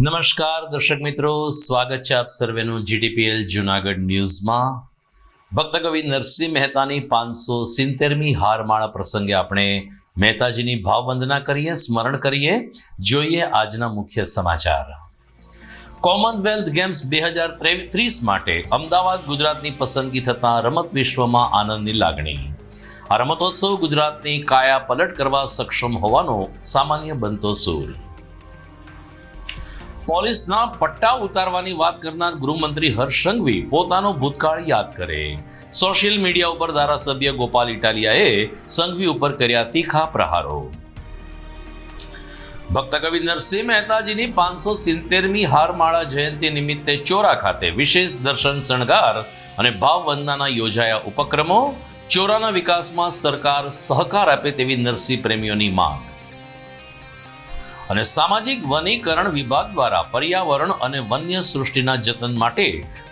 નમસ્કાર દર્શક મિત્રો, સ્વાગત છે આપ સર્વેનું જીટીપીએલ જૂનાગઢ ન્યૂઝમાં। ભક્ત કવિ નરસિંહ મહેતાની 570મી હારમાળા પ્રસંગે આપણે મહેતાજીની ભાવવંદના કરીએ, સ્મરણ કરીએ। જોઈએ આજના મુખ્ય સમાચાર। કોમનવેલ્થ ગેમ્સ 2023 માટે અમદાવાદ ગુજરાતની પસંદગી થતાં રમત વિશ્વમાં આનંદની લાગણી। આ રમતોત્સવ ગુજરાતની કાયા પલટ કરવા સક્ષમ હોવાનો સામાન્ય બનતો સૂર। પોલીસના પટ્ટા ઉતારવાની વાત કરનાર ગૃહમંત્રી હર્ષ સંઘવી પોતાનો ભૂતકાળ યાદ કરે। સોશિયલ મીડિયા ઉપર ધારાસભ્ય ગોપાલ ઇટાલિયાએ સંઘવી ઉપર કર્યા તીખા પ્રહારો। ભક્ત કવિ નરસિંહ મહેતાજીની 570મી હારમાળા જયંતિ નિમિત્તે ચોરા ખાતે વિશેષ દર્શન શણગાર અને ભાવવંદનાના યોજાયા ઉપક્રમો। ચોરાના વિકાસમાં સરકાર સહકાર આપે તેવી નરસિંહ પ્રેમીઓની માંગ। અને સામાજિક વનીકરણ વિભાગ દ્વારા પર્યાવરણ અને વન્ય સૃષ્ટિના જતન માટે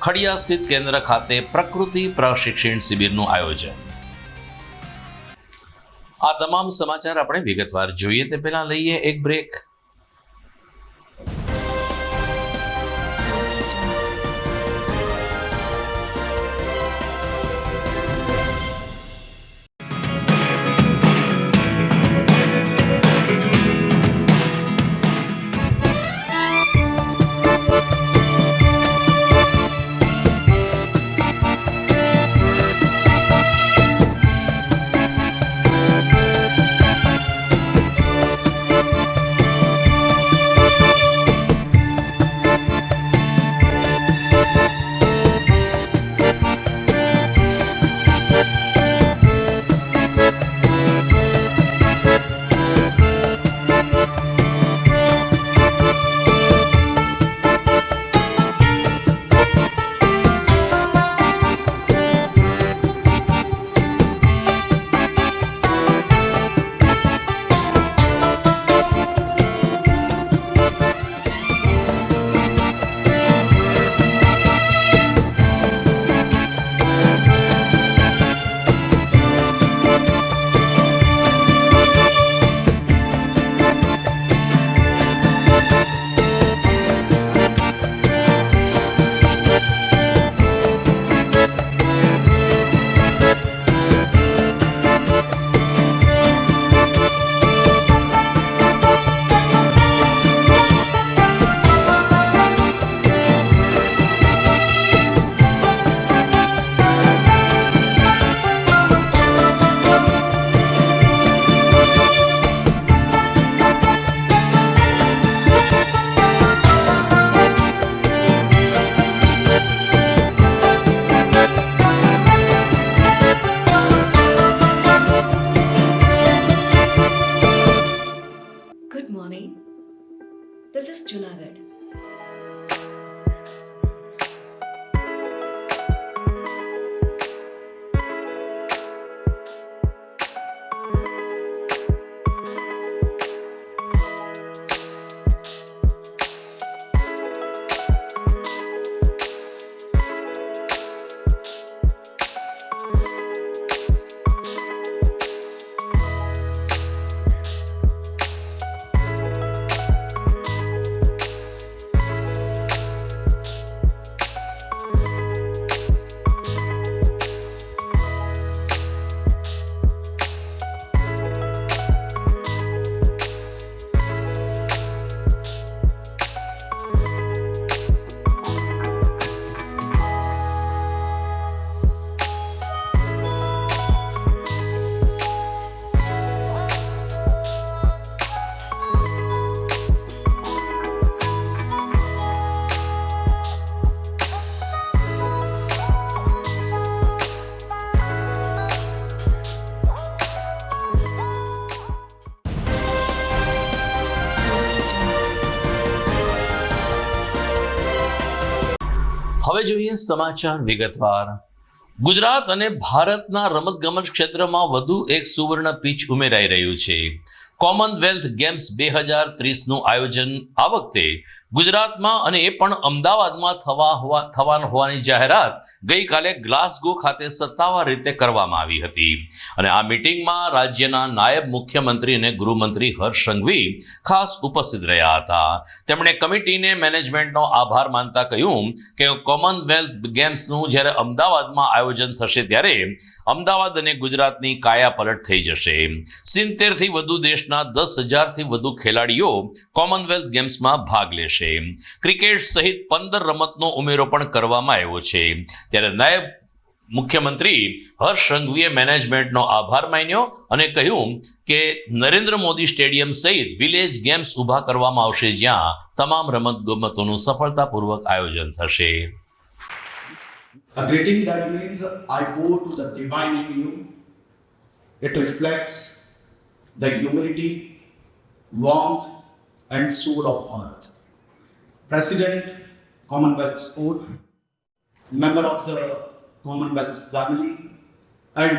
ખડિયા સ્થિત કેન્દ્ર ખાતે પ્રકૃતિ પ્રશિક્ષણ શિબિરનું આયોજન। આ તમામ સમાચાર આપણે વિગતવાર જોઈએ તે પહેલા લઈએ એક break. Good morning. This is Junagadh. હવે જોઈએ સમાચાર વિગતવાર। ગુજરાત અને ભારતના રમતગમત ક્ષેત્રમાં વધુ એક સુવર્ણ પીચ ઉમેરાઈ રહ્યું છે। કોમનવેલ્થ ગેમ્સ 2030નું આયોજન આ વખતે ગુજરાતમાં અને એ પણ અમદાવાદમાં થવાનું હોવાની જાહેરાત ગઈકાલે ગ્લાસગો ખાતે સત્તાવાર રીતે કરવામાં આવી હતી અને આ મીટિંગમાં રાજ્યના નાયબ મુખ્યમંત્રી અને ગૃહમંત્રી હર્ષ સંઘવી ખાસ ઉપસ્થિત રહ્યા હતા. તેમણે કમિટીને મેનેજમેન્ટનો આભાર માનતા કહ્યું કે કોમનવેલ્થ ગેમ્સનું જ્યારે અમદાવાદમાં આયોજન થશે ત્યારે અમદાવાદ અને ગુજરાતની કાયાપલટ થઈ જશે. 70થી વધુ દેશના 10,000થી વધુ ખેલાડીઓ કોમનવેલ્થ ગેમ્સમાં ભાગ લેશે. ક્રિકેટ સહિત 15 રમતનો ઉમેરો પણ કરવામાં આવ્યો છે. ત્યારે નાયબ મુખ્યમંત્રી હર્ષ સંઘવીએ મેનેજમેન્ટનો આભાર માન્યો અને કહ્યું કે નરેન્દ્ર મોદી સ્ટેડિયમ સહિત વિલેજ ગેમ્સ ઊભા કરવામાં આવશે જ્યાં તમામ રમતગમતોનું સફળતાપૂર્વક આયોજન થશે. A greeting that means I bow to the divine in you. It reflects the humility, warmth, and soul of earth. President, Commonwealth Sport, member of the Commonwealth family, and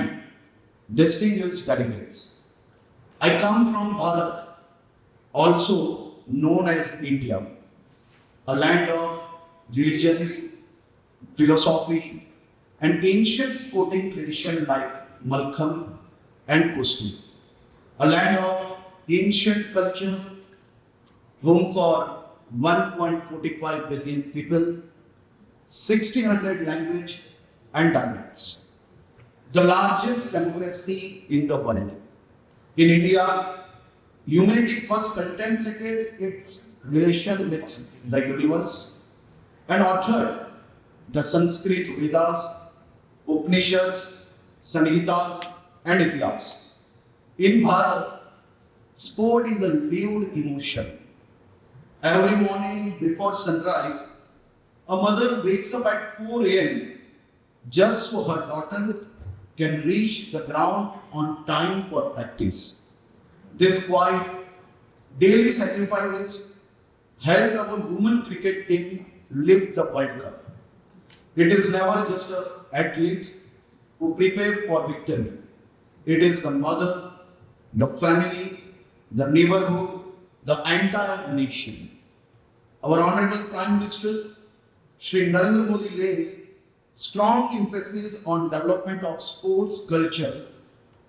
distinguished delegates. I come from Bharat, also known as India, a land of religion, philosophy, and ancient sporting tradition like Malkham and Kushti. A land of ancient culture, home for 1.45 billion people, 1,600 language and dialects. The largest democracy in the world. In India, humanity first contemplated its relation with the universe and authored the Sanskrit Vedas, Upanishads, Samhitas, and Itihas. In Bharat, sport is a lived emotion. Every morning before sunrise, a mother wakes up at 4 a.m. just so her daughter can reach the ground on time for practice. This quiet, daily sacrifices helped our women cricket team lift the World Cup. It is never just an athlete who prepare for victory. It is the mother, the family, the neighborhood, the entire nation. Our Honorable Prime Minister, Shri Narendra Modi lays strong emphasis on development of sports culture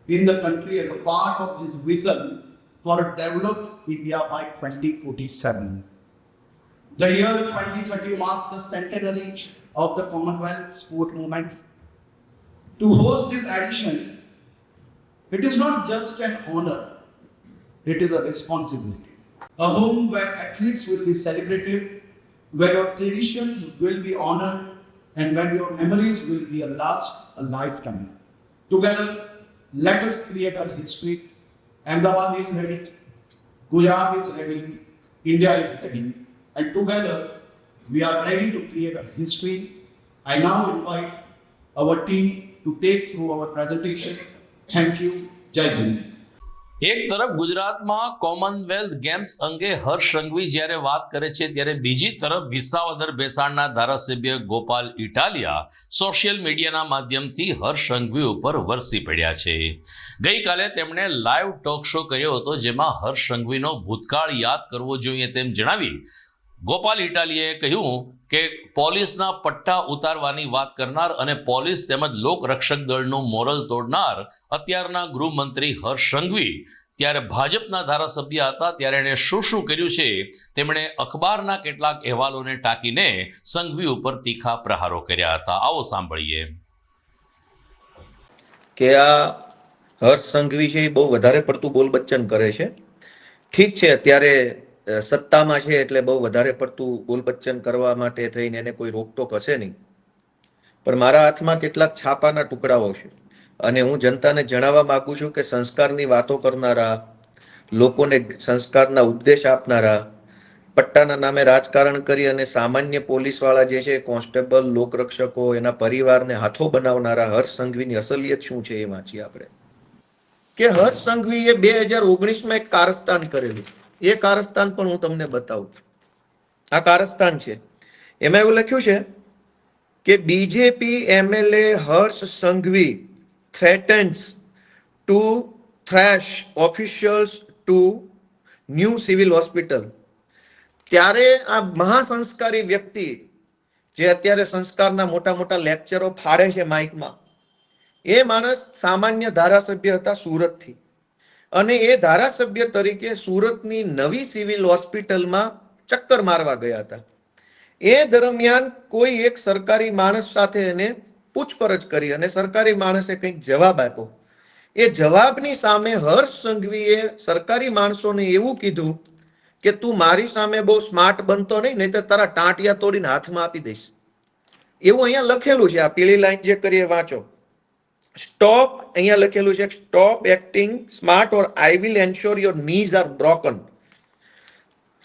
in the country as a part of his vision for a developed India by 2047. The year 2030 marks the centenary of the Commonwealth sport movement. To host this edition, it is not just an honor, it is a responsibility. A home where athletes will be celebrated, where your traditions will be honored, and where your memories will be last a lifetime. Together, let us create a history. Ahmedabad is ready, Gujarat is ready, India is ready, and together we are ready to create a history. I now invite our team to take through our presentation. Thank you. Jai Hind. એક તરફ ગુજરાતમાં Commonwealth games અંગે હર્ષ સંઘવી જ્યારે વાત કરે છે ત્યારે બીજી તરફ વિસાવદર ભેસાણના ધારાસભ્ય ગોપાલ ઇટાલિયા સોશિયલ મીડિયાના માધ્યમથી હર્ષ સંઘવી ઉપર વરસી પડ્યા છે. ગઈકાલે તેમણે લાઈવ ટોક શો કર્યો હતો જેમાં હર્ષ સંઘવીનો ભૂતકાળ યાદ કરવો જોઈએ તેમ જણાવી ગોપાલ ઇટાલિયાએ કહ્યું કે પોલીસના પટ્ટા ઉતારવાની વાત કરનાર અને પોલીસ તેમજ લોકરક્ષક દળનું મોરલ તોડનાર અત્યારના ગૃહમંત્રી હર્ષ સંઘવી ત્યારે ભાજપના ધારાસભ્ય હતા ત્યારે એણે શું શું કર્યું છે તેમણે અખબારના કેટલાક અહેવાલોને ટાંકીને સંઘવી ઉપર તીખા પ્રહારો કર્યા હતા. આવો સાંભળીએ કે આ હર્ષ સંઘવી છે એ બહુ વધારે પડતું બોલબચ્ચન કરે છે. ઠીક છે, અત્યારે સત્તામાં છે એટલે બહુ વધારે પડતું બોલબચ્ચન કરવા માટે થઈને એને કોઈ રોકટોક હશે નહીં, પણ મારા હાથમાં કેટલાક છાપાના ટુકડાઓ છે અને હું જનતાને જણાવવા માંગુ છું કે સંસ્કારની વાતો કરનારા, લોકોને સંસ્કારના ઉપદેશ આપનારા, પટ્ટાના નામે રાજકારણ કરી અને સામાન્ય પોલીસવાળા જે છે કોન્સ્ટેબલ, લોકરક્ષકો, એના પરિવારને હાથો બનાવનારા હર્ષ સંઘવીની અસલિયત શું છે એ વાંચીએ આપણે. કે હર્ષ સંઘવીએ 2019માં એક કારસ્તાન કરેલું. એ કારસ્તાન પણ હું તમને બતાવું. આ કારસ્તાન છે, એમાં એવું લખ્યું છે કે BJP MLA Harsh Sanghavi threatens to thrash officials to new civil hospital. ત્યારે આ મહાસંસ્કારી વ્યક્તિ જે અત્યારે સંસ્કારના મોટા મોટા લેક્ચરો ફાડે છે માઇકમાં, એ માણસ સામાન્ય ધારાસભ્ય હતા સુરતથી, અને એ ધારાસભ્ય તરીકે સુરતની નવી સિવિલ હોસ્પિટલમાં ચક્કર મારવા ગયા હતા. એ દરમિયાન કોઈ એક સરકારી માણસ સાથે એને પૂછપરછ કરી અને સરકારી માણસે કંઈક જવાબ આપ્યો. એ જવાબની સામે હર્ષ સંઘવીએ સરકારી માણસોને એવું કીધું કે તું મારી સામે બહુ સ્માર્ટ બનતો નહીં તો તારા ટાંટિયા તોડીને હાથમાં આપી દઈશ. એવું અહીંયા લખેલું છે, આ પીળી લાઈન જે કરીએ વાંચો. સ્ટોપ, અહીંયા લખેલું છે stop acting smart or I will ensure your knees are broken.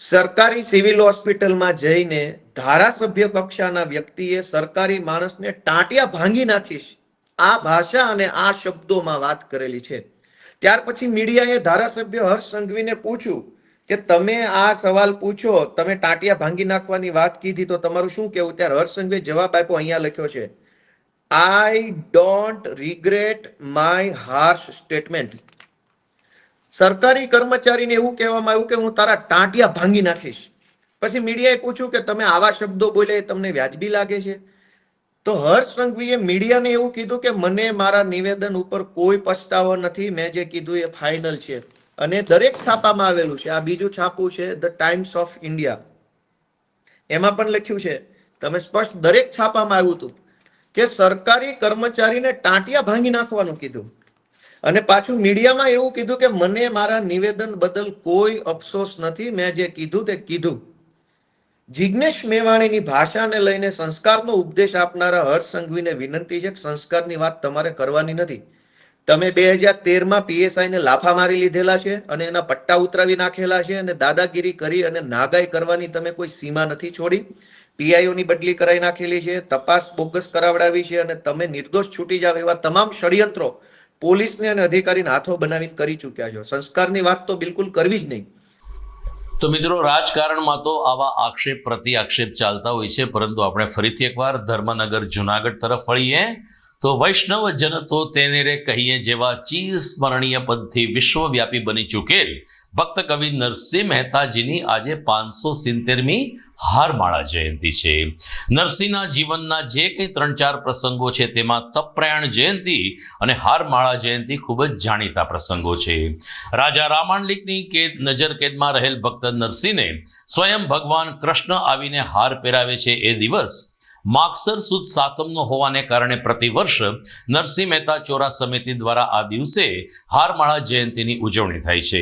સરકારી સિવિલ હોસ્પિટલમાં જઈને ધારાસભ્ય કક્ષાના વ્યક્તિએ સરકારી માણસને ટાંટિયા ભાંગી નાખીશ, આ ભાષા અને આ શબ્દોમાં વાત કરેલી છે. ત્યાર પછી મીડિયાએ ધારાસભ્ય હર્ષ સંઘવીને પૂછ્યું કે તમે આ સવાલ પૂછો, તમે ટાંટિયા ભાંગી નાખવાની વાત કીધી તો તમારું શું કહેવું? ત્યારે હર્ષ સંઘવીએ જવાબ આપ્યો, અહીંયા લખ્યો છે, I don't regret my harsh statement. સરકારી કર્મચારીને એવું કહેવામાં આવ્યું કે હું તારા ટાંટિયા ભાંગી નાખીશ. પછી મીડિયાએ પૂછ્યું કે તમે આવા શબ્દો બોલે એ તમને વ્યાજબી લાગે છે? તો હર્ષ સંઘવીએ મીડિયાને એવું કીધું કે મને મારા નિવેદન ઉપર કોઈ પછતાવો નથી, મેં જે કીધું એ ફાઇનલ છે. અને દરેક છાપામાં આવેલું છે. આ બીજું છાપું છે ધ ટાઈમ્સ ઓફ ઇન્ડિયા, એમાં પણ લખ્યું છે, તમે સ્પષ્ટ દરેક છાપામાં આવ્યું હતું કે સરકારી કર્મચારીને ટાંટિયા ભાંગી નાખવાનું કીધું. અને પાછું મીડિયામાં એવું કીધું કે મને મારા નિવેદન બદલ કોઈ અફસોસ નથી, મેં જે કીધું તે કીધું. જિગ્નેશ મેવાણીની ભાષાને લઈને સંસ્કારનો ઉપદેશ આપનારા હર્ષ સંઘવીને વિનંતી છે કે સંસ્કારની વાત તમારે કરવાની નથી. તમે 2013માં પીએસઆઈને લાફા મારી લીધેલા છે અને એના પટ્ટા ઉતરાવી નાખેલા છે અને દાદાગીરી કરી અને નાગાઈ કરવાની તમે કોઈ સીમા નથી છોડી. પીઆઈઓની બદલી કરાવી નાખેલી છે, તપાસ બોગસ કરાવડાવી છે અને તમે નિર્દોષ છૂટી જાવ એવા તમામ ષડયંત્રો પોલીસને અને અધિકારીને હાથો બનાવીને કરી ચૂક્યા છો. સંસ્કારની વાત તો બિલકુલ કરવી જ નહીં. તો મિત્રો, રાજકારણમાં તો આવા આક્ષેપ પ્રતિ આક્ષેપ ચાલતા હોય છે, પરંતુ આપણે ફરીથી એકવાર ધર્મનગર જુનાગઢ તરફ વળીએ તો વૈષ્ણવ જન તો તેને રે કહીએ જેવા ચીર સ્મરણીય પદથી વિશ્વવ્યાપી બની ચૂકેલ ભક્ત કવિ નરસિંહ મહેતાજીની આજે 570મી હારમાળા જયંતિ છે. નરસિંહના જીવનના જે કંઈ 3-4 પ્રસંગો છે તેમાં તપપ્રયાણ જયંતિ અને હારમાળા જયંતિ ખૂબ જ જાણીતા પ્રસંગો છે. રાજા રામાંડલિકની નજર કેદમાં રહેલ ભક્ત નરસિંહને સ્વયં ભગવાન કૃષ્ણ આવીને હાર પહેરાવે છે. એ દિવસ માગસર સુદ સાતમનો હોવાને કારણે પ્રતિવર્ષ નરસિંહ મહેતા ચોરા સમિતિ દ્વારા આ દિવસે હારમાળા જયંતિની ઉજવણી થાય છે.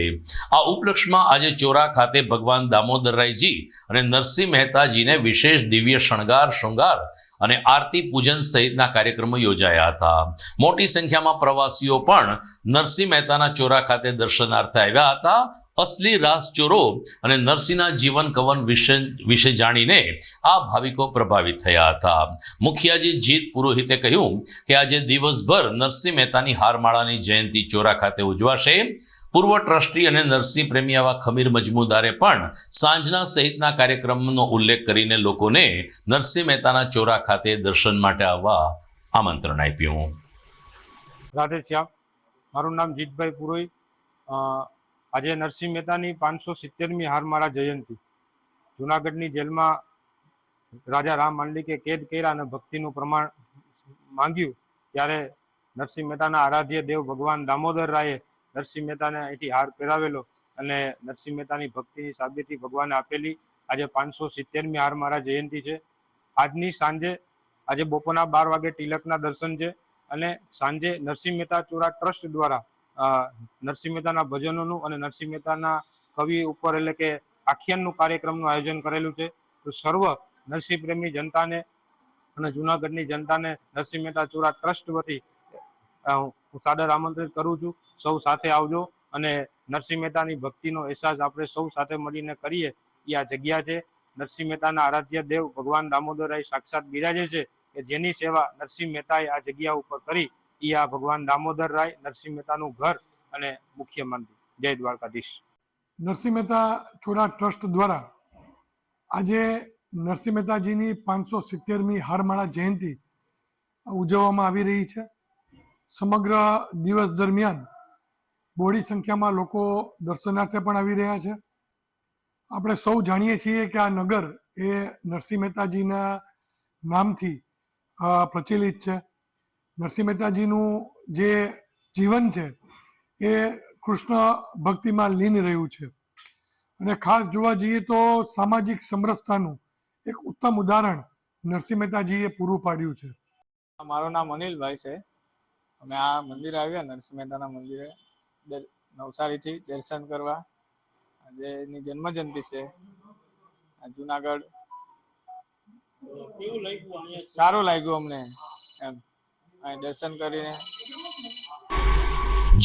આ ઉપલક્ષમાં આજે ચોરા ખાતે ભગવાન દામોદરરાયજી અને નરસિંહ મહેતાજીને વિશેષ દિવ્ય શૃંગાર અને આરતી પૂજન સહિતના કાર્યક્રમો યોજાયા હતા. મોટી સંખ્યામાં પ્રવાસીઓ પણ નરસિંહ મહેતાના ચોરા ખાતે દર્શનાર્થે આવ્યા હતા. અસલી રાસ ચોરો અને નરસિંહના જીવન કવન વિશે જાણીને આ ભાવિકો પ્રભાવિત થયા હતા. મુખિયાજી જીત પુરોહિતે કહ્યું કે આજે દિવસભર નરસિંહ મહેતાની હારમાળાની જયંતિ ચોરા ખાતે ઉજવાશે. પૂર્વ ટ્રસ્ટી અને નરસિંહ પ્રેમી આવા ખમીર મજમુદારે પણ સાંજના સહિતના કાર્યક્રમનો ઉલ્લેખ કરીને લોકોને નરસિંહ મહેતાના ચોરા ખાતે દર્શન માટે આવવા આમંત્રણ આપ્યું. રાધે શ્યામ, મારું નામ જીતભાઈ પુરોહિત. આજે નરસિંહ મહેતાની 570મી હારમાળા જયંતિ. જુનાગઢની જેલમાં રાજા રામ માંડલિકે કેદ કર્યા અને ભક્તિનું પ્રમાણ માંગ્યું ત્યારે નરસિંહ મહેતાના આરાધ્ય દેવ ભગવાન દામોદર રાયે નરસિંહ મહેતાને અહીંથી હાર પહેરાવેલો અને નરસિંહ મહેતાની ભક્તિની સાબિતી ભગવાને આપેલી. આજે 570મી હારમાળા જયંતિ છે. આજની સાંજે આજે બપોરના 12 વાગે તિલકના દર્શન છે અને સાંજે નરસિંહ મહેતા ચોરા ટ્રસ્ટ દ્વારા નરસિંહ મહેતાના ભજનોનું અને નરસિંહ મહેતાના કવિ ઉપર એટલે કે આખ્યાનનું કાર્યક્રમનું આયોજન કરેલું છે. તો સર્વ નરસિંહ પ્રેમી જનતાને અને જુનાગઢની જનતાને નરસિંહ મહેતા ચોરા ટ્રસ્ટ વતી હું સાદર આમંત્રિત કરું છું. સૌ સાથે આવજો અને નરસિંહ મહેતાની ભક્તિનો અહેસાસ આપણે સૌ સાથે મળીને કરીએ. એ આ જગ્યા છે. નરસિંહ મહેતાના આરાધ્ય દેવ ભગવાન દામોદરાય સાક્ષાત બિરાજે છે કે જેની સેવા નરસિંહ મહેતાએ આ જગ્યા ઉપર કરી. એ આ ભગવાન દામોદર રાય નરસિંહ મહેતાનું ઘર અને મુખ્ય મંદિર. જય દ્વારકાધીશ. નરસિંહ મહેતા ચોરા ટ્રસ્ટ દ્વારા આજે નરસિંહ મહેતાજીની 570મી હારમાળા જયંતિ ઉજવવામાં આવી રહી છે. સમગ્ર દિવસ દરમિયાન બહોળી સંખ્યામાં લોકો દર્શનાર્થે પણ આવી રહ્યા છે આપણે સૌ જાણીએ છીએ કે આ નગર એ નરસિંહ મહેતાજીના નામથી પ્રચલિત છે. નરસિંહ મહેતાજીનું જે જીવન છે એ કૃષ્ણ ભક્તિમાં લીન રહ્યું છે અને ખાસ જોવા જઈએ તો સામાજિક સમરસતાનું એક ઉત્તમ ઉદાહરણ નરસિંહ મહેતાજીએ પૂરું પાડ્યું છે. મારું નામ અનિલભાઈ છે. અમે આ મંદિરે આવ્યા નરસિંહ મહેતાના મંદિરે નવસારીથી દર્શન કરવા. આજે એની જન્મજયંતિ છે. જુનાગઢ સારું લાગ્યું અમને એમ અહીં દર્શન કરીને.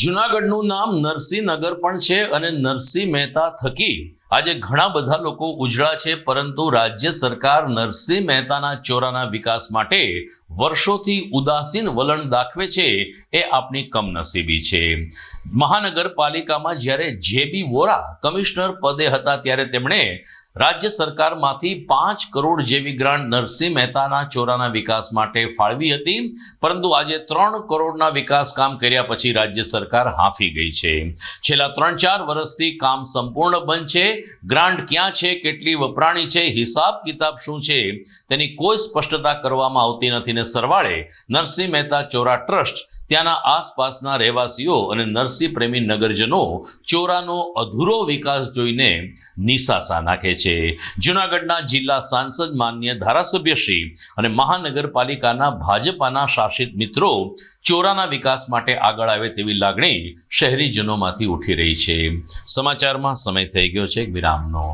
જુનાગઢનું નામ નરસિંહનગર પણ છે અને નરસિંહ મહેતા થકી આજે ઘણા બધા લોકો ઉજળા છે, પરંતુ રાજ્ય સરકાર નરસિંહ મહેતાના ચોરાના વિકાસ માટે વર્ષોથી ઉદાસીન વલણ દાખવે છે એ આપણી કમનસીબી છે. મહાનગરપાલિકામાં જ્યારે જેબી વોરા કમિશનર પદે હતા ત્યારે તેમણે રાજ્ય સરકારમાંથી 5 કરોડ જેવી ગ્રાન્ટ નરસિંહ મહેતાના ચોરાના વિકાસ માટે ફાળવી હતી, પરંતુ આજે 3 કરોડના વિકાસ કામ કર્યા પછી રાજ્ય સરકાર હાંફી ગઈ છે. છેલ્લા 3-4 વર્ષથી કામ સંપૂર્ણ બંધ છે. ગ્રાન્ટ ક્યાં છે, કેટલી વપરાણી છે, હિસાબ કિતાબ શું છે તેની કોઈ સ્પષ્ટતા કરવામાં આવતી નથી ને સરવાળે નરસિંહ મહેતા ચોરા ટ્રસ્ટ ત્યાંના આસપાસના રહેવાસીઓ અને નરસિંહ પ્રેમી નગરજનો ચોરાનો અધૂરો વિકાસ જોઈને નિસાસા નાખે છે. જૂનાગઢના જિલ્લા સાંસદ માન્ય ધારાસભ્યશ્રી અને મહાનગરપાલિકાના ભાજપાના શાસિત મિત્રો ચોરાના વિકાસ માટે આગળ આવે તેવી લાગણી શહેરીજનોમાંથી ઉઠી રહી છે. સમાચારમાં સમય થઈ ગયો છે એક વિરામનો.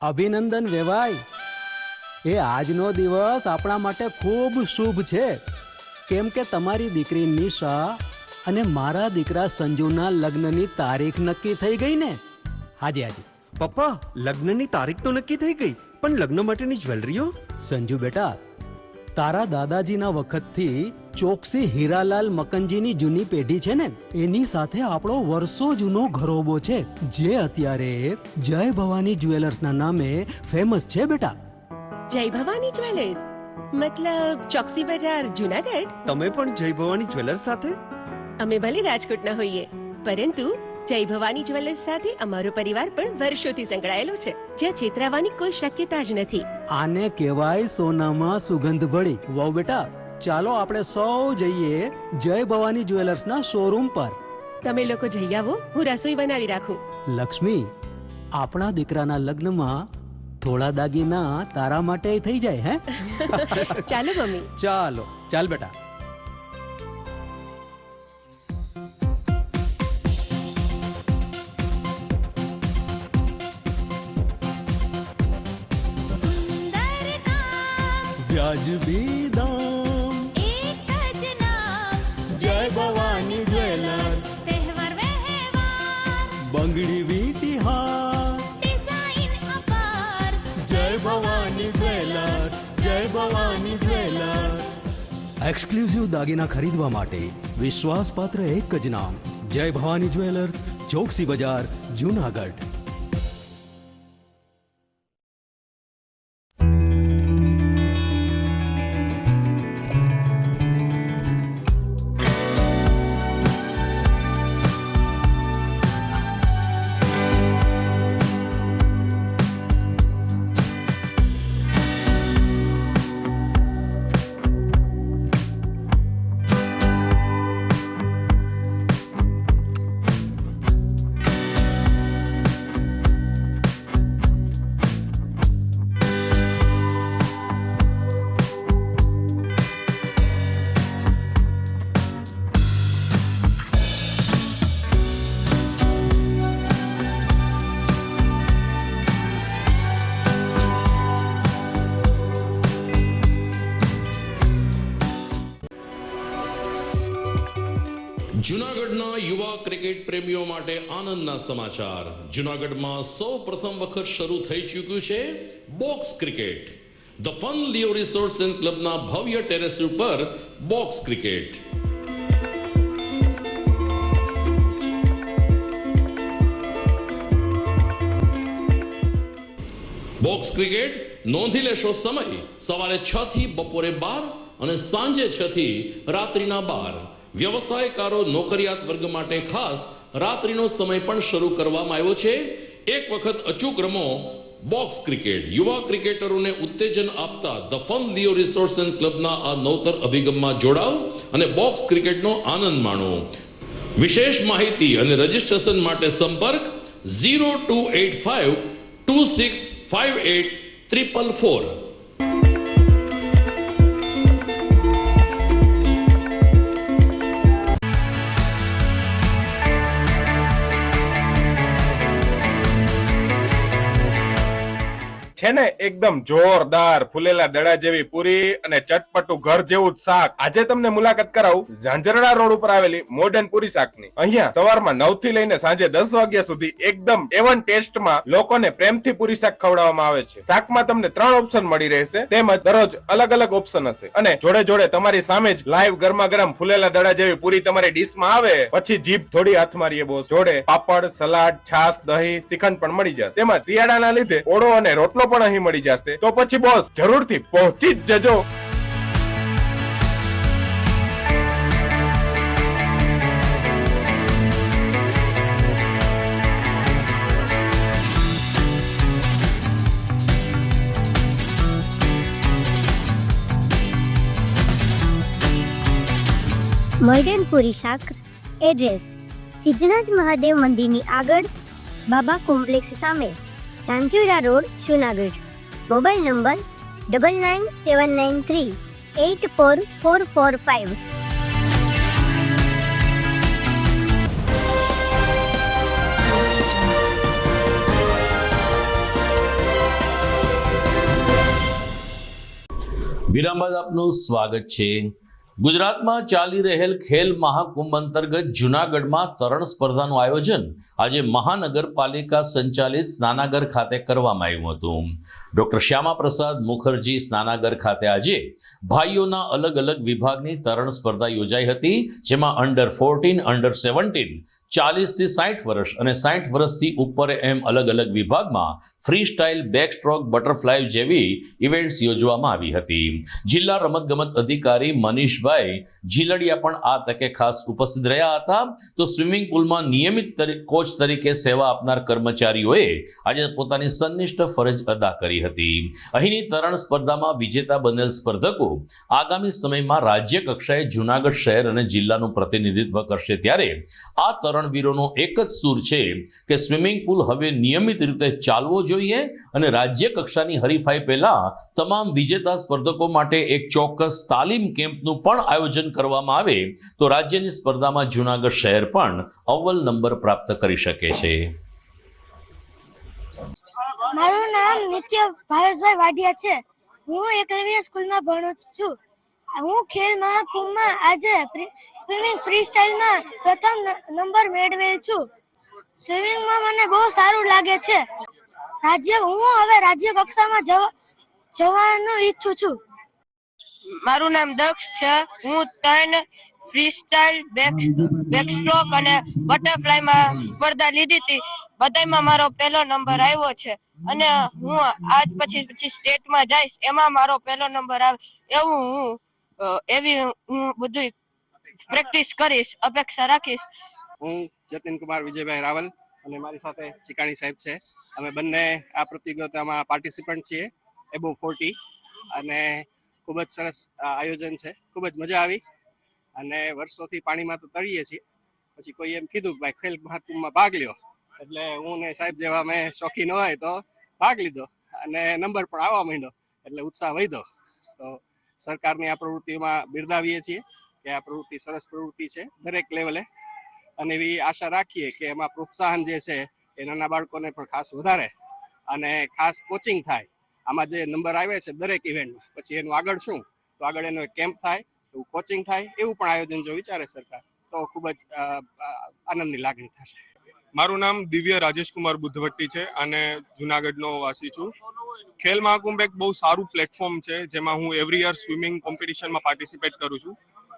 અભિનંદન વેવાઈ, એ આજનો દિવસ આપણા માટે ખૂબ શુભ છે, કેમ કે તમારી દીકરી નિશા અને મારા દીકરા સંજુના લગ્નની તારીખ નક્કી થઈ ગઈ ને. હાજી હાજી પપ્પા, લગ્નની તારીખ તો નક્કી થઈ ગઈ, પણ લગ્ન માટેની જ્વેલરીઓ? સંજુ બેટા, તારા દાદાજીના વખતથી ચોકસી હીરાલાલ મકનજીની જૂની પેઢી છે ને, એની સાથે આપણો વર્ષો જૂનો ઘરોબો છે, જે અત્યારે જય ભવાની જ્વેલર્સના નામે ફેમસ છે બેટા. જય ભવાની જ્વેલર્સ મતલબ ચોકસી બજાર જુનાગઢ? તમે પણ જય ભવાની જ્વેલર્સ સાથે? અમે ભલે રાજકોટના હોઈએ, પરંતુ જય ભવાની જ્વેલર્સ સાથે અમારો પરિવાર પણ વર્ષોથી સંકળાયેલો છે, જ્યાં છેતરાવાની કોઈ શક્યતા જ નથી. આને કહેવાય સોનામાં સુગંધ ભળી. વાવ બેટા, ચાલો આપણે સૌ જઈએ જય ભવાની જ્વેલર્સના શોરૂમ પર. તમે લોકો જઈ આવો, હું રસોઈ બનાવી રાખું. લક્ષ્મી, આપણા દીકરાના લગ્નમાં થોડા દાગીના તારા માટે થઈ જાય હે? ચાલો મમ્મી. ચાલો ચાલ બેટા. વ્યાજબી દામ, એક જ નામ, જય ભવાની જ્વેલર્સ. તહેવાર વ્યવહાર, બંગડી વીટી હાર, ડિઝાઇન અપાર, જય ભવાની જ્વેલર્સ, જય ભવાની જ્વેલર્સ. એક્સક્લુઝિવ દાગીના ખરીદવા માટે વિશ્વાસપાત્ર એક જ નામ, જય ભવાની જ્વેલર્સ, ચોકસી બજાર, જૂનાગઢ. જૂનાગઢના યુવા ક્રિકેટ પ્રેમીઓ માટે આનંદના સમાચાર. જૂનાગઢમાં સૌ પ્રથમ વખત શરૂ થઈ ચૂક્યું છે box cricket. The fun Leo resorts and ક્લબના ભવ્ય ટેરેસ ઉપર બોક્સ ક્રિકેટ. બોક્સ ક્રિકેટ નોંધી લેશો સમય સવારે 6 થી બપોરે 12 અને સાંજે 6 થી રાત્રિના 12. વ્યવસાયકારો નોકરિયાત વર્ગ માટે ખાસ રાત્રિનો સમય પણ શરૂ કરવામાં આવ્યો છે. એક વખત અચૂક રમો બોક્સ ક્રિકેટ. યુવા ક્રિકેટરોને ઉત્તેજન આપતા the fun Leo resorts and ક્લબના આ નવતર અભિગમમાં જોડાઓ અને બોક્સ ક્રિકેટનો આનંદ માણો. વિશેષ માહિતી અને રજીસ્ટ્રેશન માટે સંપર્ક 0285 2658 444. છે ને એકદમ જોરદાર ફૂલેલા દડા જેવી પૂરી અને ચટપટું ઘર જેવું જ શાક. આજે તમને મુલાકાત કરાવું ઝાંઝરડા રોડ ઉપર આવેલી મોડર્ન પૂરી શાકની. અહીંયા સવારમાં 9 થી લઈને સાંજે 10 વાગ્યા સુધી એકદમ એવન ટેસ્ટમાં લોકોને પ્રેમથી પૂરી શાક ખવડાવવામાં આવે છે. શાકમાં તમને 3 ઓપ્શન મળી રહેશે, તેમજ દરરોજ અલગ અલગ ઓપ્શન હશે, અને જોડે જોડે તમારી સામે જ લાઈવ ગરમા ગરમ ફૂલેલા દડા જેવી પૂરી તમારી ડીશમાં આવે પછી જીભ થોડી હાથ મારીએ બોસ. જોડે પાપડ, સલાડ, છાશ, દહીં, શ્રીખંડ પણ મળી જશે. તેમજ શિયાળાના લીધે ઓળો અને રોટલો પણ અહીં મળી જશે. તો પછી બોસ જરૂરથી પહોંચી જ જજો. મોડર્ન પૂરી શાક. એડ્રેસ સિદ્ધનાથ મહાદેવ મંદિરની આગળ, બાબા કોમ્પ્લેક્સ સામે, Zanzarda road, Junagadh. Mobile number 9979384445. વિરામ બાદ આપનું સ્વાગત છે. ગુજરાતમાં ચાલી રહેલ ખેલ મહાકુંભ અંતર્ગત જૂનાગઢમાં તરણ સ્પર્ધાનું આયોજન આજે મહાનગરપાલિકા સંચાલિત સ્નાનાગર ખાતે કરવામાં આવ્યું હતું. ડોક્ટર શ્યામા પ્રસાદ મુખર્જી સ્નાનાગર ખાતે આજે ભાઈઓના અલગ અલગ વિભાગની તરણ સ્પર્ધા યોજાઈ હતી, જેમાં અંડર 14, અંડર 17, 40 થી 60 વર્ષ અને 60 વર્ષથી ઉપર એમ અલગ અલગ વિભાગમાં free style, back stroke, butterfly જેવી ઇવેન્ટ્સ યોજવામાં આવી હતી. જિલ્લા રમતગમત અધિકારી મનીષભાઈ ઝીલડિયા પણ આ તકે ખાસ ઉપસ્થિત રહ્યા હતા. તો સ્વિમિંગ પુલમાં નિયમિત કોચ તરીકે સેવા આપનાર કર્મચારીઓએ આજે પોતાની સનિષ્ઠ ફરજ અદા કરી હતી. અહીંની તરણ સ્પર્ધામાં વિજેતા બનેલ સ્પર્ધકો આગામી સમયમાં રાજ્ય કક્ષાએ જૂનાગઢ શહેર અને જિલ્લાનું પ્રતિનિધિત્વ કરશે. ત્યારે આ તરણવીરોનો એક જ સૂર છે કે સ્વિમિંગ પુલ હવે નિયમિત રીતે ચાલવો જોઈએ અને રાજ્ય કક્ષાની હરીફાઈ પહેલા તમામ વિજેતા સ્પર્ધકો માટે એક ચોક્કસ તાલીમ કેમ્પનું પણ આયોજન કરવામાં આવે તો રાજ્યની સ્પર્ધામાં જૂનાગઢ શહેર પણ અવ્વલ નંબર પ્રાપ્ત કરી શકે છે. મારું નામ નિત્ય ભાવેશભાઈ વાડિયા છે. હું એકલવ્ય સ્કૂલમાં ભણું છું. હું ખેલ મહાકુંભમાં આજે સ્વિમિંગ ફ્રી સ્ટાઇલમાં પ્રથમ નંબર મેળવેલ છું. સ્વિમિંગમાં મને બહુ સારું લાગે છે. હું હવે રાજ્ય કક્ષામાં જવાનું ઈચ્છું છું. મારું નામ દક્ષ છે. હું 3 ફ્રી સ્ટાઇલ, બેક સ્ટ્રોક અને બટરફ્લાયમાં સ્પર્ધા લીધી હતી. બધામાં મારો પહેલો નંબર આવ્યો છે અને હું આજ પછી સ્ટેટમાં જઈશ, એમાં મારો પહેલો નંબર આવે એવી હું બધું પ્રેક્ટિસ કરીશ, અપેક્ષા રાખીશ. હું જતીન કુમાર વિજયભાઈ રાવલ અને મારી સાથે ચિકાણી સાહેબ છે. અમે બંને આ પ્રતિયોગિતામાં પાર્ટિસિપન્ટ છીએ, એબો 40, અને ખૂબ જ સરસ આયોજન છે. ખૂબ જ મજા આવી અને વર્ષોથી પાણીમાં તો તળીએ છીએ. પછી કોઈ એમ કીધું કે ભાઈ ખેલ મહાકુંભમાં ભાગ લ્યો, એટલે હું ને સાહેબ જેવા મેં શોખીન હોય તો ભાગ લીધો અને નંબર પણ આવવા માંડ્યો, એટલે ઉત્સાહ વધ્યો. તો સરકારની આ પ્રવૃત્તિમાં બિરદાવીએ છીએ કે આ પ્રવૃત્તિ સરસ પ્રવૃત્તિ છે દરેક લેવલે, અને એવી આશા રાખીએ કે એમાં પ્રોત્સાહન જે છે એ નાના બાળકોને પણ ખાસ વધારે અને ખાસ કોચિંગ થાય. આમાં જે નંબર આવે છે દરેક ઇવેન્ટમાં, પછી એનું આગળ શું, તો આગળ એનો કેમ્પ થાય, એવું કોચિંગ થાય, એવું પણ આયોજન જો વિચારે સરકાર તો ખૂબ જ આનંદની લાગણી થશે. મારું નામ દિવ્ય રાજેશ કુમાર બુદ્ધવટ્ટી છે અને જુનાગઢનો વાસી છું. ખેલ મહાકુંભ એક બહુ સારું પ્લેટફોર્મ છે જેમાં હું એવરી યર સ્વિમિંગ કોમ્પિટિશનમાં પાર્ટિસિપેટ કરું છું.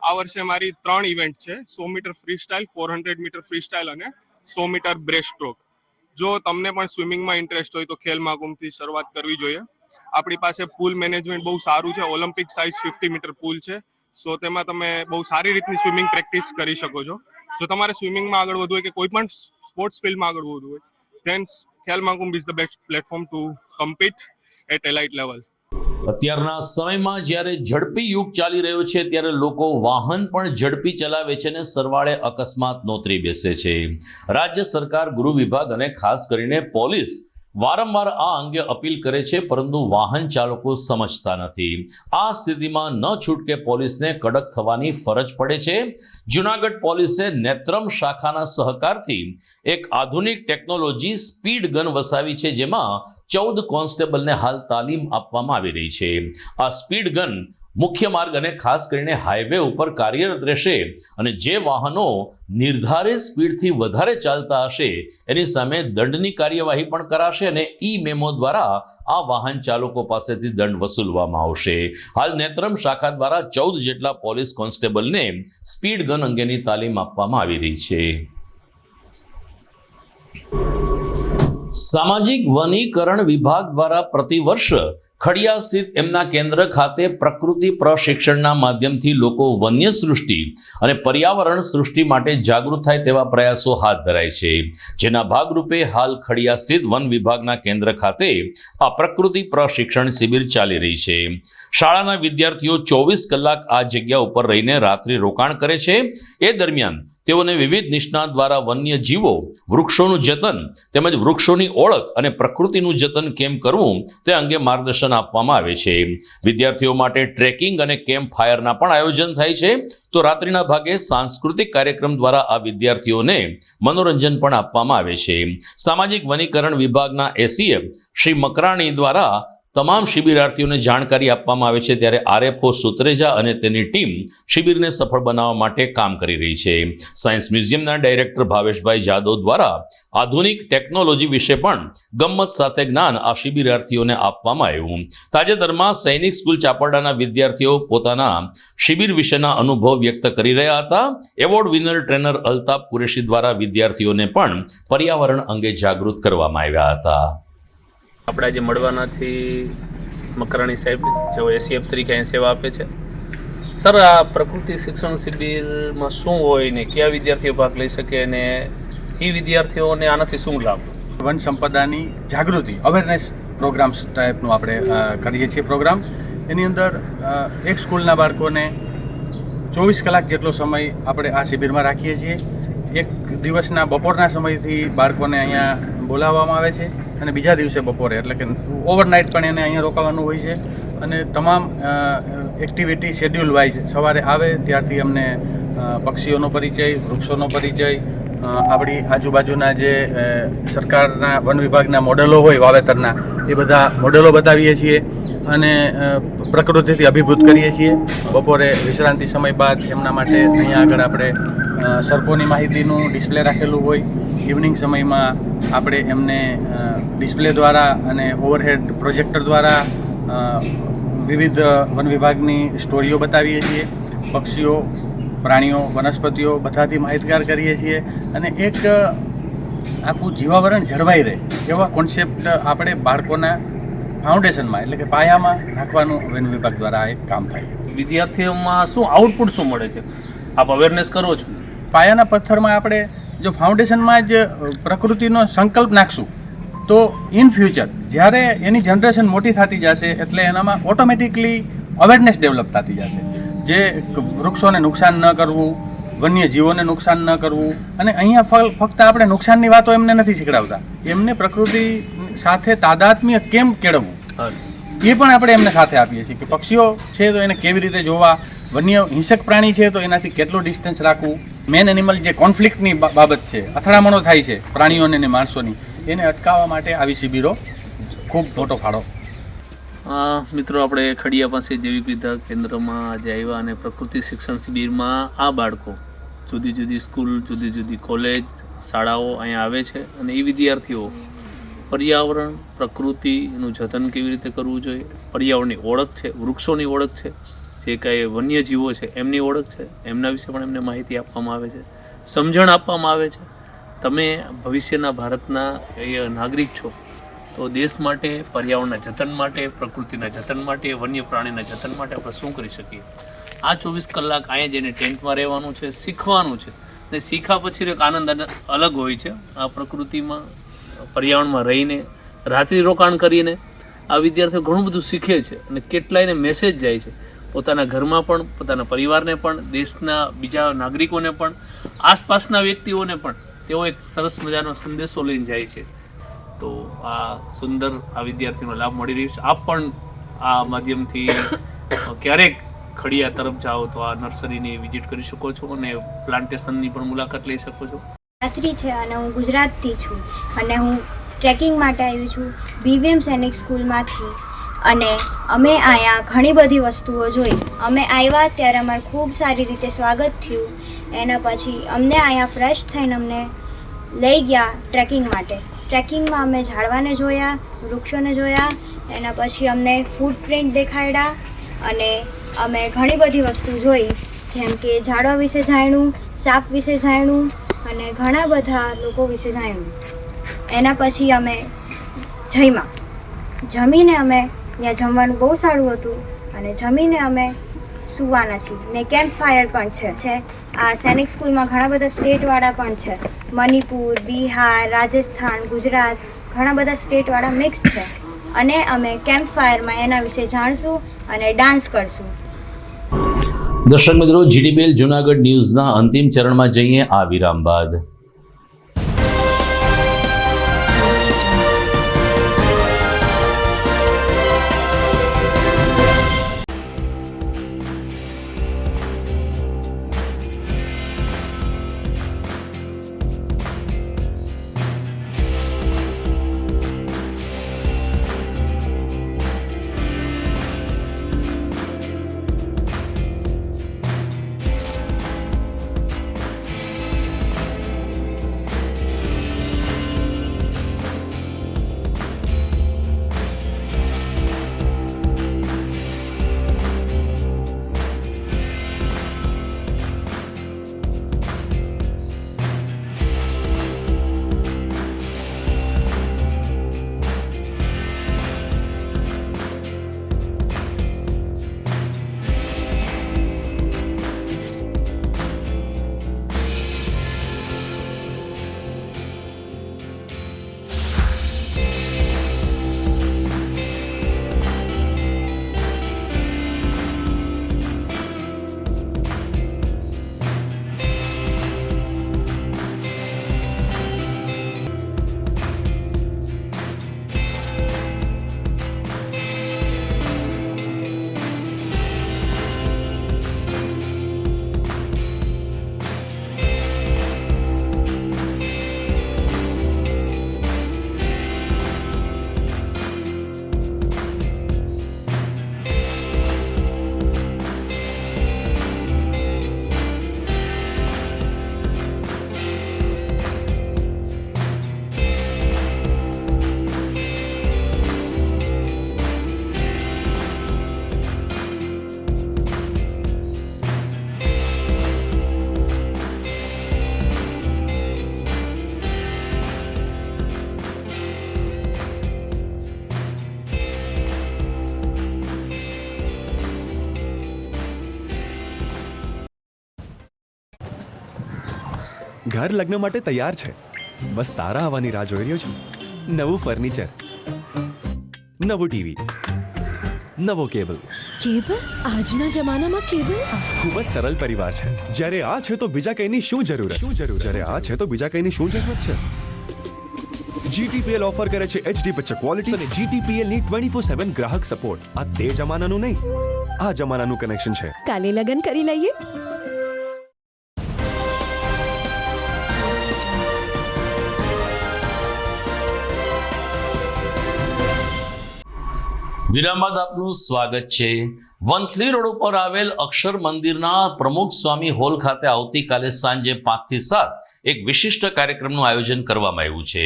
આ વર્ષે મારી 3 ઇવેન્ટ છે, 100 metre free style, 400 metre free style અને 100 મીટર બ્રેસ્ટ સ્ટ્રોક. જો તમને પણ સ્વિમિંગમાં ઇન્ટરેસ્ટ હોય તો ખેલ મહાકુંભથી શરૂઆત કરવી જોઈએ. આપણી પાસે પૂલ મેનેજમેન્ટ બહુ સારું છે. ઓલિમ્પિક સાઇઝ 50 મીટર પૂલ છે. સો તેમાં તમે બહુ સારી રીતની સ્વિમિંગ પ્રેક્ટિસ કરી શકો છો. જો તમારે સ્વિમિંગમાં આગળ વધવું હોય કે કોઈ પણ સ્પોર્ટ્સ ફિલ્ડમાં આગળ વધવું હોય, then Khel Mahakumbh is the best platform to compete at elite level. અત્યારના સમયમાં જ્યારે ઝડપી યુગ ચાલી રહ્યો છે ત્યારે લોકો વાહન પણ ઝડપી ચલાવે છે અને સરવાળે અકસ્માત નોતરી બેસે છે. રાજ્ય સરકાર, ગૃહ વિભાગ અને ખાસ કરીને પોલીસ વારંવાર આ અંગે અપીલ કરે છે, પરંતુ વાહન ચાલકો સમજતા નથી. આ સ્થિતિમાં ન છૂટકે પોલીસને કડક થવાની ફરજ પડે છે. જૂનાગઢ પોલીસે નેત્રમ શાખાના સહકારથી એક આધુનિક ટેકનોલોજી સ્પીડ ગન વસાવી છે, જેમાં 14 કોન્સ્ટેબલને હાલ તાલીમ આપવામાં આવી રહી છે. આ સ્પીડ ગન મુખ્ય માર્ગ અને ખાસ કરીને હાઈવે ઉપર કાર્યરત રહેશે અને જે વાહનો નિર્ધારિત સ્પીડથી વધારે ચાલતા હશે એની સામે દંડની કાર્યવાહી પણ કરાશે અને મેમો દ્વારા આ વાહન ચાલકો પાસેથી દંડ વસૂલવામાં આવશે. હાલ નેત્રમ શાખા દ્વારા 14 જેટલા પોલીસ કોન્સ્ટેબલને સ્પીડ ગન અંગેની તાલીમ આપવામાં આવી રહી છે. સામાજિક વનીકરણ વિભાગ દ્વારા પ્રતિવર્ષ ખડિયા સ્થિત એમના કેન્દ્ર ખાતે પ્રકૃતિ પ્રશિક્ષણના માધ્યમથી લોકો વન્ય સૃષ્ટિ અને પર્યાવરણ સૃષ્ટિ માટે જાગૃત થાય તેવા પ્રયાસો હાથ ધરાય છે. જેના ભાગરૂપે હાલ ખડિયા સ્થિત વન વિભાગના કેન્દ્ર ખાતે આ પ્રકૃતિ પ્રશિક્ષણ શિબિર ચાલી રહી છે. શાળાના વિદ્યાર્થીઓ 24 કલાક આ જગ્યા ઉપર રહીને રાત્રિ રોકાણ કરે છે. એ દરમિયાન તેઓને વિવિધ નિષ્ણાત દ્વારા વન્ય જીવો, વૃક્ષોનું જતન તેમજ વૃક્ષોની ઓળખ અને પ્રકૃતિનું જતન કેમ કરવું તે અંગે માર્ગદર્શન આપવામાં આવે છે. વિદ્યાર્થીઓ માટે ટ્રેકિંગ અને કેમ્પ ફાયરના પણ આયોજન થાય છે. તો રાત્રિના ભાગે સાંસ્કૃતિક કાર્યક્રમ દ્વારા આ વિદ્યાર્થીઓને મનોરંજન પણ આપવામાં આવે છે. સામાજિક વનીકરણ વિભાગના એસીએફ શ્રી મકરાણી દ્વારા તમામ શિબિરાર્થીઓને જાણકારી આપવામાં આવે છે. ત્યારે આરએફઓ સુત્રેજા અને તેની ટીમ શિબિરને સફળ બનાવવા માટે કામ કરી રહી છે. સાયન્સ મ્યુઝિયમના ડાયરેક્ટર ભાવેશભાઈ જાદવ દ્વારા આધુનિક ટેકનોલોજી વિશે પણ ગમ્મત સાથે જ્ઞાન આ શિબિરાર્થીઓને આપવામાં આવ્યું. તાજેતરમાં સૈનિક સ્કૂલ ચાપરડાના વિદ્યાર્થીઓ પોતાના શિબિર વિશેના અનુભવ વ્યક્ત કરી રહ્યા હતા. Award winner trainer Altaf Qureshi દ્વારા વિદ્યાર્થીઓને પણ પર્યાવરણ અંગે જાગૃત કરવામાં આવ્યા હતા. આપણે આજે મળવાના છે મકરાણી સાહેબ, જેઓ એસીએફ તરીકે અહીં સેવા આપે છે. સર, આ પ્રકૃતિ શિક્ષણ શિબિરમાં શું હોય ને કયા વિદ્યાર્થીઓ ભાગ લઈ શકે અને એ વિદ્યાર્થીઓને આનાથી શું લાભ? વન સંપદાની જાગૃતિ અવેરનેસ પ્રોગ્રામ્સ ટાઈપનું આપણે કરીએ છીએ પ્રોગ્રામ. એની અંદર એક સ્કૂલના બાળકોને 24 કલાક જેટલો સમય આપણે આ શિબિરમાં રાખીએ છીએ. એક દિવસના બપોરના સમયથી બાળકોને અહીંયા બોલાવવામાં આવે છે અને બીજા દિવસે બપોરે એટલે કે ઓવરનાઇટ પણ એને અહીંયા રોકાવાનું હોય છે. અને તમામ એક્ટિવિટી શેડ્યુલ વાઇઝ સવારે આવે ત્યારથી અમને પક્ષીઓનો પરિચય, વૃક્ષોનો પરિચય, આપણી આજુબાજુના જે સરકારના વન વિભાગના મોડેલો હોય વાવેતરના, એ બધા મોડેલો બતાવીએ છીએ અને પ્રકૃતિથી અભિભૂત કરીએ છીએ. બપોરે વિશ્રાંતિ સમય બાદ એમના માટે અહીંયા આગળ આપણે સર્પોની માહિતીનું ડિસ્પ્લે રાખેલું હોય. ઇવનિંગ સમયમાં આપણે એમને ડિસ્પ્લે દ્વારા અને ઓવરહેડ પ્રોજેક્ટર દ્વારા વિવિધ વન વિભાગની સ્ટોરીઓ બતાવીએ છીએ. પક્ષીઓ, પ્રાણીઓ, વનસ્પતિઓ બધાથી માહિતગાર કરીએ છીએ અને એક આખું જીવાવરણ જળવાઈ રહે એવા કોન્સેપ્ટ આપણે બાળકોના ફાઉન્ડેશનમાં એટલે કે પાયામાં નાખવાનું વન વિભાગ દ્વારા એક કામ થાય. વિદ્યાર્થીઓમાં શું આઉટપુટ શું મળે છે? આપ અવેરનેસ કરો છો. પાયાના પથ્થરમાં આપણે જો ફાઉન્ડેશનમાં જ પ્રકૃતિનો સંકલ્પ નાખશું તો ઇન ફ્યુચર જ્યારે એની જનરેશન મોટી થતી જશે એટલે એનામાં ઓટોમેટિકલી અવેરનેસ ડેવલપ થતી જશે. જે વૃક્ષોને નુકસાન ન કરવું, વન્ય જીવોને નુકસાન ન કરવું. અને અહીંયા ફક્ત આપણે નુકસાનની વાતો એમને નથી શીખડાવતા, એમને પ્રકૃતિ સાથે તાદાત્મ્ય કેમ કેળવવું એ પણ આપણે એમને સાથે આપીએ છીએ. કે પક્ષીઓ છે તો એને કેવી રીતે જોવા, વન્ય હિંસક પ્રાણી છે તો એનાથી કેટલું ડિસ્ટન્સ રાખવું, મેન એનિમલ જે કોન્ફ્લિક્ટની બાબત છે, અથડામણો થાય છે પ્રાણીઓને અને માણસોની, એને અટકાવવા માટે આવી શિબિરો ખૂબ મોટો ફાળો. મિત્રો, આપણે ખડિયા પાસે જૈવિક વિદ્યા કેન્દ્રમાં આજે આવ્યા અને પ્રકૃતિ શિક્ષણ શિબિરમાં આ બાળકો જુદી જુદી સ્કૂલ, જુદી જુદી કોલેજ, શાળાઓ અહીંયા આવે છે અને એ વિદ્યાર્થીઓ પર્યાવરણ, પ્રકૃતિનું જતન કેવી રીતે કરવું જોઈએ, પર્યાવરણની ઓળખ છે, વૃક્ષોની ઓળખ છે, જે કાંઈ વન્ય જીવો છે એમની ઓળખ છે, એમના વિશે પણ એમને માહિતી આપવામાં આવે છે, સમજણ આપવામાં આવે છે. તમે ભવિષ્યના ભારતના નાગરિક છો તો દેશ માટે, પર્યાવરણના જતન માટે, પ્રકૃતિના જતન માટે, વન્ય પ્રાણીના જતન માટે આપણે શું કરી શકીએ? આ 24 કલાક અહીંયા જઈને ટેન્ટમાં રહેવાનું છે, શીખવાનું છે. ને શીખ્યા પછી એક આનંદ અલગ હોય છે. આ પ્રકૃતિમાં, પર્યાવરણમાં રહીને, રાત્રિ રોકાણ કરીને આ વિદ્યાર્થીઓ ઘણું બધું શીખે છે અને કેટલાયને મેસેજ જાય છે પોતાના ઘરમાં પણ, પોતાના પરિવારને પણ, દેશના બીજા નાગરિકોને પણ, આસપાસના વ્યક્તિઓને પણ. તેઓ એક સરસ મજાનો સંદેશો લઈને જાય છે. તો આ સુંદર આ વિદ્યાર્થીનો લાભ મળી રહ્યો છે. આપ પણ આ માધ્યમથી ક્યારેક ખડિયા તરફ જાઓ તો આ નર્સરીની વિઝિટ કરી શકો છો અને પ્લાન્ટેશનની પણ મુલાકાત લઈ શકો છો. રાત્રિ છે અને હું ગુજરાતથી છું અને હું ટ્રેકિંગ માટે આવી છું BVM સૈનિક સ્કૂલમાંથી. અને અમે અહીંયા ઘણી બધી વસ્તુઓ જોઈ. અમે આવ્યા ત્યારે અમારું ખૂબ સારી રીતે સ્વાગત થયું. એના પછી અમને અહીંયા ફ્રેશ થઈને અમને લઈ ગયા ટ્રેકિંગ માટે. ટ્રેકિંગમાં અમે ઝાડવાને જોયા, વૃક્ષોને જોયા. એના પછી અમને ફૂટપ્રિન્ટ દેખાડ્યા અને અમે ઘણી બધી વસ્તુ જોઈ, જેમ કે ઝાડવા વિશે જાણ્યું, સાપ વિશે જાણ્યું અને ઘણા બધા લોકો વિશે જાણ્યું. એના પછી અમે જમીને અમે ત્યાં જમવાનું બહુ સારું હતું અને જમીને અમે સૂવાના છીએ. ને કેમ્પ ફાયર પણ છે. આ સૈનિક સ્કૂલમાં ઘણા બધા સ્ટેટવાળા પણ છે. મણિપુર, બિહાર, રાજસ્થાન, ગુજરાત, ઘણા બધા સ્ટેટવાળા મિક્સ છે. અને અમે કેમ્પ ફાયરમાં એના વિશે જાણશું અને ડાન્સ કરશું. દર્શક મિત્રો, GTPL જુનાગઢ ન્યૂઝના અંતિમ ચરણમાં જઈએ આ વિરામ બાદ. ઘર લગ્ન માટે તૈયાર છે. બસ તારા આવવાની રાહ જોઈ રહ્યો છું. નવું ફર્નિચર, નવું ટીવી, નવો કેબલ. કેબલ? આજના જમાનામાં કેબલ? ખૂબ જ સરળ પરિવાર છે. જ્યારે આ છે તો બીજા કઈની શું જરૂર? જ્યારે આ છે તો બીજા કઈની શું જરૂરત છે? GTPL ઓફર કરે છે HD પિક્ચર ક્વોલિટી અને GTPL ની 24/7 ગ્રાહક સપોર્ટ. આ તે જમાનાનું નહીં, આ જમાનાનું કનેક્શન છે. કાલે લગન કરી લઈએ. વિરામ બાદ આપનું સ્વાગત છે. વંથલી રોડ ઉપર આવેલ અક્ષર મંદિરના પ્રમુખ સ્વામી હોલ ખાતે આવતીકાલે સાંજે 5 થી 7 એક વિશિષ્ટ કાર્યક્રમનું આયોજન કરવામાં આવ્યું છે.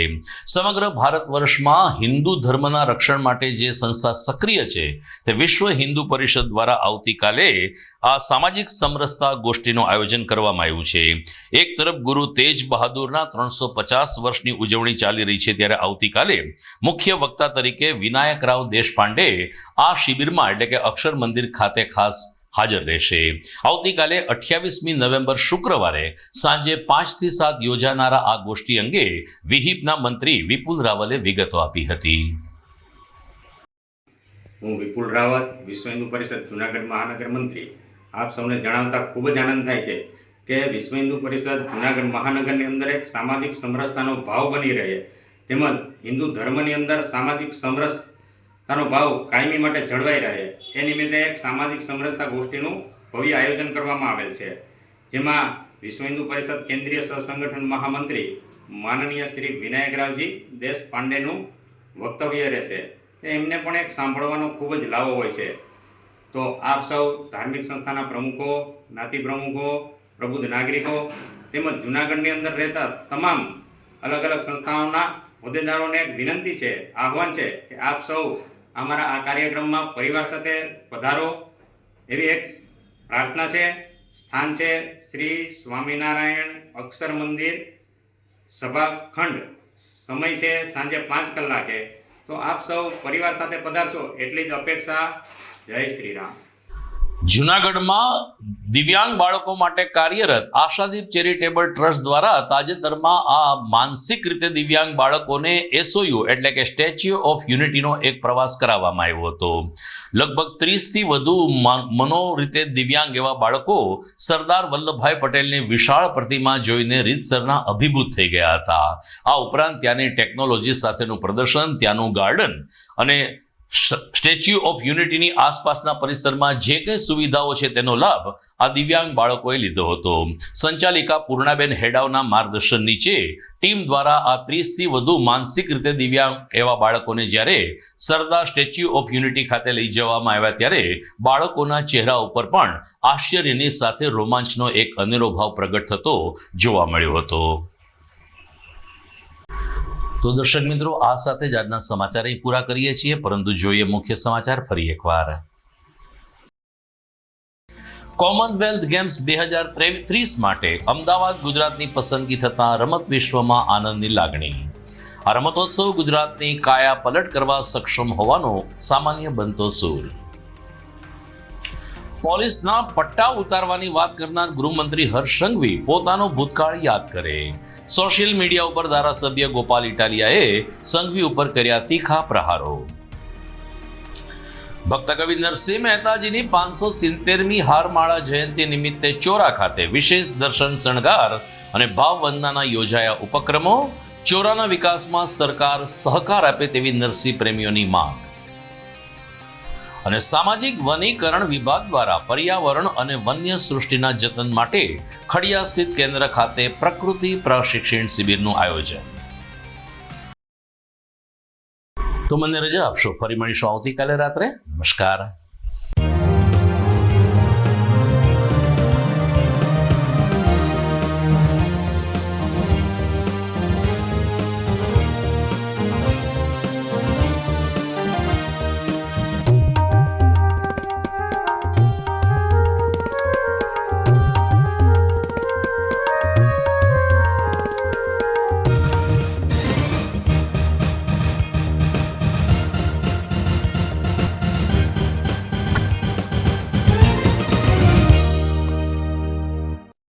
સમગ્ર ભારત વર્ષમાં હિન્દુ ધર્મના રક્ષણ માટે જે સંસ્થા સક્રિય છે તે વિશ્વ હિન્દુ પરિષદ દ્વારા આવતીકાલે આ સામાજિક સમરસતા ગોષ્ઠીનું આયોજન કરવામાં આવ્યું છે. એક તરફ ગુરુ તેજ બહાદુરના 350 વર્ષની ઉજવણી ચાલી રહી છે, ત્યારે આવતીકાલે મુખ્ય વક્તા તરીકે વિનાયકરાવ દેશપાંડે આ શિબિરમાં એટલે કે અક્ષર મંદિર ખાતે ખાસ હાજર રહેશે. આવતીકાલે 28મી નવેમ્બર શુક્રવારે સાંજે 5 થી 7 યોજાનારા આ ગોષ્ઠી અંગે વિહિપના મંત્રી વિપુલ રાવલે વિગતો આપી હતી. હું વિપુલ રાવત, વિશ્વ હિન્દુ પરિષદ જૂનાગઢ મહાનગર મંત્રી. આપ સૌને જણાવતા ખૂબ જ આનંદ થાય છે કે વિશ્વ હિન્દુ પરિષદ જૂનાગઢ મહાનગરની અંદર એક સામાજિક સમરસતાનો ભાવ બની રહે તેમજ હિન્દુ ધર્મની અંદર સામાજિક સમરસતાનો ભાવ કાયમી માટે જળવાઈ રહે એ નિમિત્તે એક સામાજિક સમરસતા ગોષ્ઠીનું ભવ્ય આયોજન કરવામાં આવેલ છે, જેમાં વિશ્વ હિન્દુ પરિષદ કેન્દ્રીય સહસંગઠન મહામંત્રી માનનીય શ્રી વિનાયકરાવજી દેશપાંડેનું વક્તવ્ય રહેશે. એમને પણ એક સાંભળવાનો ખૂબ જ લાવો હોય છે. તો આપ સૌ ધાર્મિક સંસ્થાના પ્રમુખો, જ્ઞાતિ પ્રમુખો, પ્રબુદ્ધ નાગરિકો તેમજ જૂનાગઢની અંદર રહેતા તમામ અલગ અલગ સંસ્થાઓના હોદ્દેદારોને એક વિનંતી છે, આહવાન છે કે આપ સૌ અમારા આ કાર્યક્રમમાં પરિવાર સાથે પધારો એવી એક પ્રાર્થના છે. સ્થાન છે શ્રી સ્વામિનારાયણ અક્ષર મંદિર સભાખંડ. સમય છે સાંજે 5 કલાકે. તો આપ સૌ પરિવાર સાથે પધારશો એટલી જ અપેક્ષા. જય શ્રી રામ. જૂનાગઢમાં દિવ્યાંગ બાળકો માટે કાર્યરત આશાદીપ ચેરિટેબલ ટ્રસ્ટ દ્વારા તાજેતરમાં આ માનસિક રીતે દિવ્યાંગ બાળકોને એસઓયુ એટલે કે સ્ટેચ્યુ ઓફ યુનિટીનો એક પ્રવાસ કરાવવામાં આવ્યો હતો. લગભગ 30થી વધુ મનોરીતે દિવ્યાંગ એવા બાળકો સરદાર વલ્લભભાઈ પટેલની વિશાળ પ્રતિમા જોઈને રીતસરના અભિભૂત થઈ ગયા હતા. આ ઉપરાંત ત્યાંની ટેકનોલોજી સાથેનું પ્રદર્શન, ત્યાંનું ગાર્ડન અને સ્ટેચ્યુ ઓફ યુનિટીની આસપાસના પરિસરમાં જે કંઈ સુવિધાઓ છે તેનો લાભ આ દિવ્યાંગ બાળકોએ લીધો હતો. સંચાલિકા પૂર્ણાબેન હેડાવના માર્ગદર્શન નીચે ટીમ દ્વારા આ 30થી વધુ માનસિક રીતે દિવ્યાંગ એવા બાળકોને જ્યારે સરદાર સ્ટેચ્યુ ઓફ યુનિટી ખાતે લઈ જવામાં આવ્યા ત્યારે બાળકોના ચહેરા ઉપર પણ આશ્ચર્યની સાથે રોમાંચનો એક અનેરો ભાવ પ્રગટ થતો જોવા મળ્યો હતો. તો દર્શક મિત્રો, આ સાથે જ આજના સમાચાર અહીં પૂરા કરીએ છીએ, પરંતુ જોઈએ મુખ્ય સમાચાર ફરી એકવાર. કોમનવેલ્થ ગેમ્સ 2023 માટે અમદાવાદ ગુજરાતની પસંદગી થતાં રમત વિશ્વમાં આનંદની લાગણી. આ રમતોત્સવ ગુજરાતની કાયા પલટ કરવા સક્ષમ હોવાનો સામાન્ય બનતો સૂર. પોલીસના પટ્ટા ઉતારવાની વાત કરનાર ગૃહમંત્રી હર્ષ સંઘવી પોતાનો ભૂતકાળ યાદ કરે. સોશિયલ મીડિયા ઉપર ધારાસભ્ય ગોપાલ ઇટાલિયાએ સંઘવી ઉપર કર્યા તીખા પ્રહારો. ભક્ત કવિ નરસિંહ મહેતાજીની 570મી હારમાળા જયંતિ નિમિત્તે ચોરા ખાતે વિશેષ દર્શન શણગાર અને ભાવ વંદનાના યોજાયા ઉપક્રમો. ચોરાના વિકાસમાં સરકાર સહકાર આપે તેવી નરસિંહ પ્રેમીઓની માંગ. અને સામાજિક વનીકરણ વિભાગ દ્વારા પર્યાવરણ અને વન્ય સૃષ્ટિના જતન માટે ખડિયા સ્થિત કેન્દ્ર ખાતે પ્રકૃતિ પ્રશિક્ષણ શિબિરનું આયોજન. તો મને રજા આપશો, ફરી મળીશું આવતીકાલે રાત્રે. નમસ્કાર.